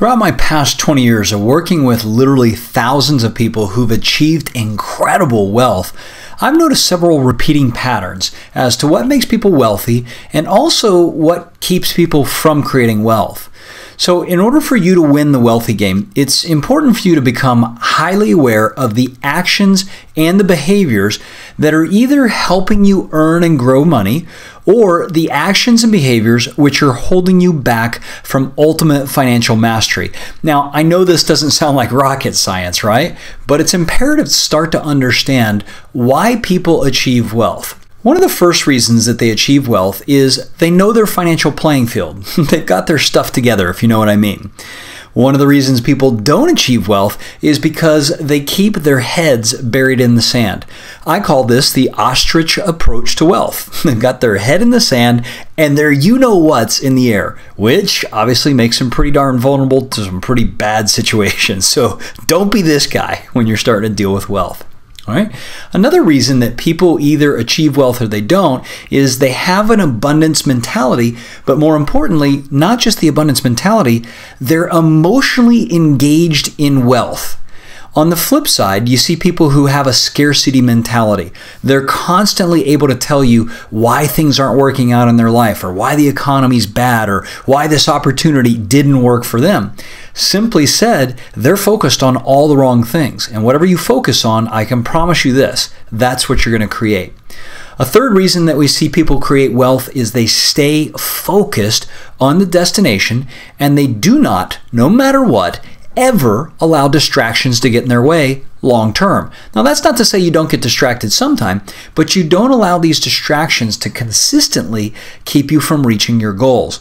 Throughout my past 20 years of working with literally thousands of people who've achieved incredible wealth, I've noticed several repeating patterns as to what makes people wealthy and also what keeps people from creating wealth. So in order for you to win the wealthy game, it's important for you to become highly aware of the actions and the behaviors that are either helping you earn and grow money or the actions and behaviors which are holding you back from ultimate financial mastery. Now, I know this doesn't sound like rocket science, right? But it's imperative to start to understand why people achieve wealth. One of the first reasons that they achieve wealth is they know their financial playing field. They've got their stuff together, if you know what I mean. One of the reasons people don't achieve wealth is because they keep their heads buried in the sand. I call this the ostrich approach to wealth. They've got their head in the sand and their you-know-what's in the air, which obviously makes them pretty darn vulnerable to some pretty bad situations. So don't be this guy when you're starting to deal with wealth. All right. Another reason that people either achieve wealth or they don't is they have an abundance mentality, but more importantly, not just the abundance mentality, they're emotionally engaged in wealth. On the flip side, you see people who have a scarcity mentality. They're constantly able to tell you why things aren't working out in their life or why the economy's bad or why this opportunity didn't work for them. Simply said, they're focused on all the wrong things. And whatever you focus on, I can promise you this, that's what you're going to create. A third reason that we see people create wealth is they stay focused on the destination and they do not, no matter what, ever allow distractions to get in their way long term. Now, that's not to say you don't get distracted sometime, but you don't allow these distractions to consistently keep you from reaching your goals.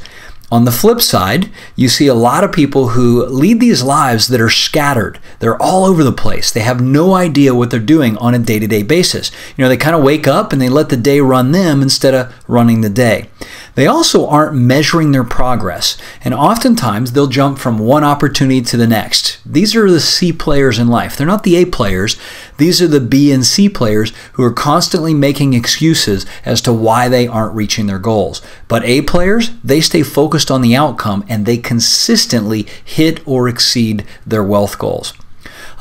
On the flip side, you see a lot of people who lead these lives that are scattered. They're all over the place. They have no idea what they're doing on a day-to-day basis. You know, they kind of wake up and they let the day run them instead of running the day. They also aren't measuring their progress, and oftentimes they'll jump from one opportunity to the next. These are the C players in life. They're not the A players. These are the B and C players who are constantly making excuses as to why they aren't reaching their goals. But A players, they stay focused on the outcome and they consistently hit or exceed their wealth goals.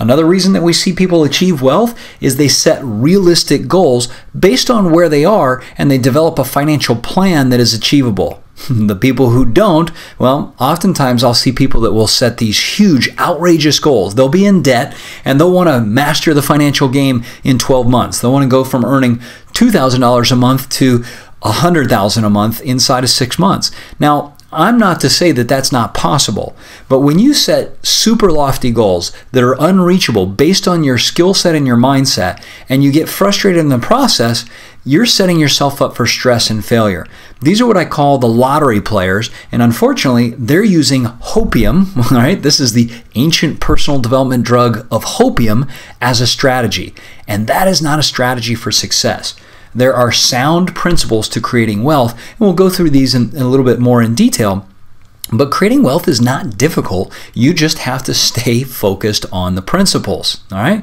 Another reason that we see people achieve wealth is they set realistic goals based on where they are and they develop a financial plan that is achievable. The people who don't, well, oftentimes I'll see people that will set these huge, outrageous goals. They'll be in debt and they'll want to master the financial game in 12 months. They'll want to go from earning $2,000 a month to $100,000 a month inside of 6 months. Now, I'm not to say that that's not possible, but when you set super lofty goals that are unreachable based on your skill set and your mindset, and you get frustrated in the process, you're setting yourself up for stress and failure. These are what I call the lottery players, and unfortunately, they're using hopium, all right? This is the ancient personal development drug of hopium as a strategy, and that is not a strategy for success. There are sound principles to creating wealth, and we'll go through these in a little bit more in detail. But creating wealth is not difficult. You just have to stay focused on the principles, all right?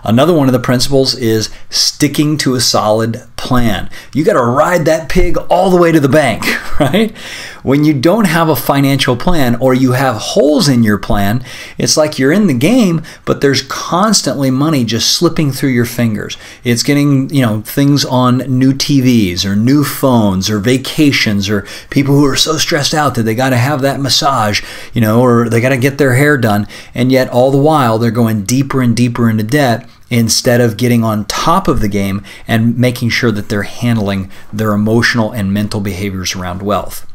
Another one of the principles is sticking to a solid plan. You got to ride that pig all the way to the bank, right? When you don't have a financial plan or you have holes in your plan, it's like you're in the game, but there's constantly money just slipping through your fingers. It's getting, things on new TVs or new phones or vacations or people who are so stressed out that they got to have that massage, or they got to get their hair done. And yet all the while they're going deeper and deeper into debt instead of getting on top of the game and making sure that they're handling their emotional and mental behaviors around wealth.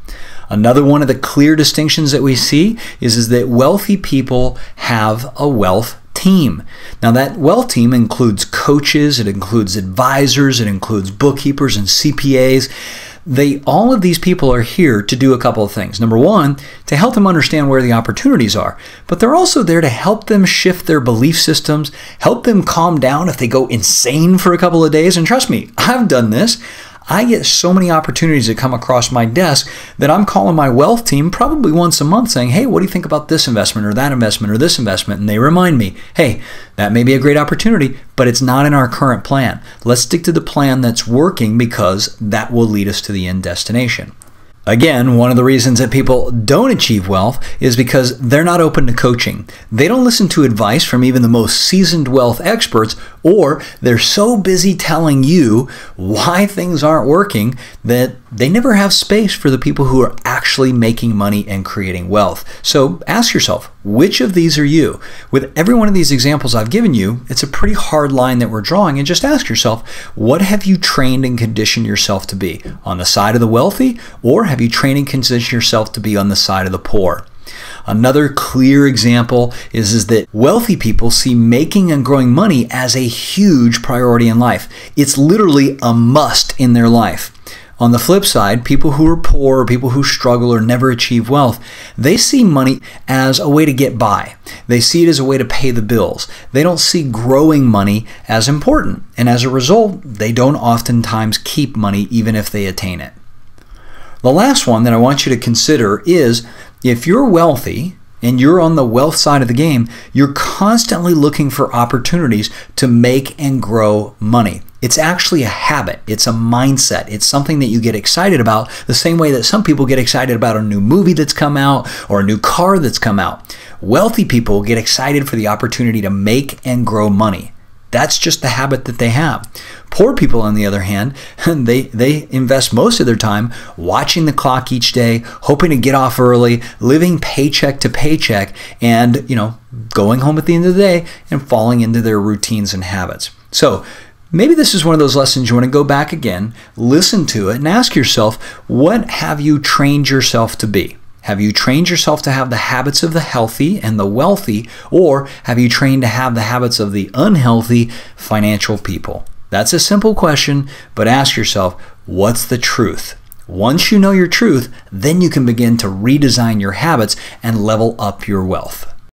Another one of the clear distinctions that we see is that wealthy people have a wealth team. Now that wealth team includes coaches, it includes advisors, it includes bookkeepers and CPAs. All of these people are here to do a couple of things. Number one, to help them understand where the opportunities are, but they're also there to help them shift their belief systems, help them calm down if they go insane for a couple of days. And trust me, I've done this. I get so many opportunities that come across my desk that I'm calling my wealth team probably once a month saying, hey, what do you think about this investment or that investment or this investment? And they remind me, hey, that may be a great opportunity, but it's not in our current plan. Let's stick to the plan that's working because that will lead us to the end destination. Again, one of the reasons that people don't achieve wealth is because they're not open to coaching. They don't listen to advice from even the most seasoned wealth experts, or they're so busy telling you why things aren't working that they never have space for the people who are actually making money and creating wealth. So ask yourself, which of these are you? With every one of these examples I've given you, it's a pretty hard line that we're drawing, and just ask yourself, what have you trained and conditioned yourself to be? On the side of the wealthy, or have you trained and conditioned yourself to be on the side of the poor? Another clear example is that wealthy people see making and growing money as a huge priority in life. It's literally a must in their life. On the flip side, people who are poor, people who struggle or never achieve wealth, they see money as a way to get by. They see it as a way to pay the bills. They don't see growing money as important. And as a result, they don't oftentimes keep money even if they attain it. The last one that I want you to consider is, if you're wealthy and you're on the wealth side of the game, you're constantly looking for opportunities to make and grow money. It's actually a habit. It's a mindset. It's something that you get excited about the same way that some people get excited about a new movie that's come out or a new car that's come out. Wealthy people get excited for the opportunity to make and grow money. That's just the habit that they have. Poor people, on the other hand, they invest most of their time watching the clock each day, hoping to get off early, living paycheck to paycheck, and going home at the end of the day and falling into their routines and habits. So maybe this is one of those lessons you want to go back again, listen to it, and ask yourself, what have you trained yourself to be? Have you trained yourself to have the habits of the healthy and the wealthy, or have you trained to have the habits of the unhealthy financial people? That's a simple question, but ask yourself, what's the truth? Once you know your truth, then you can begin to redesign your habits and level up your wealth.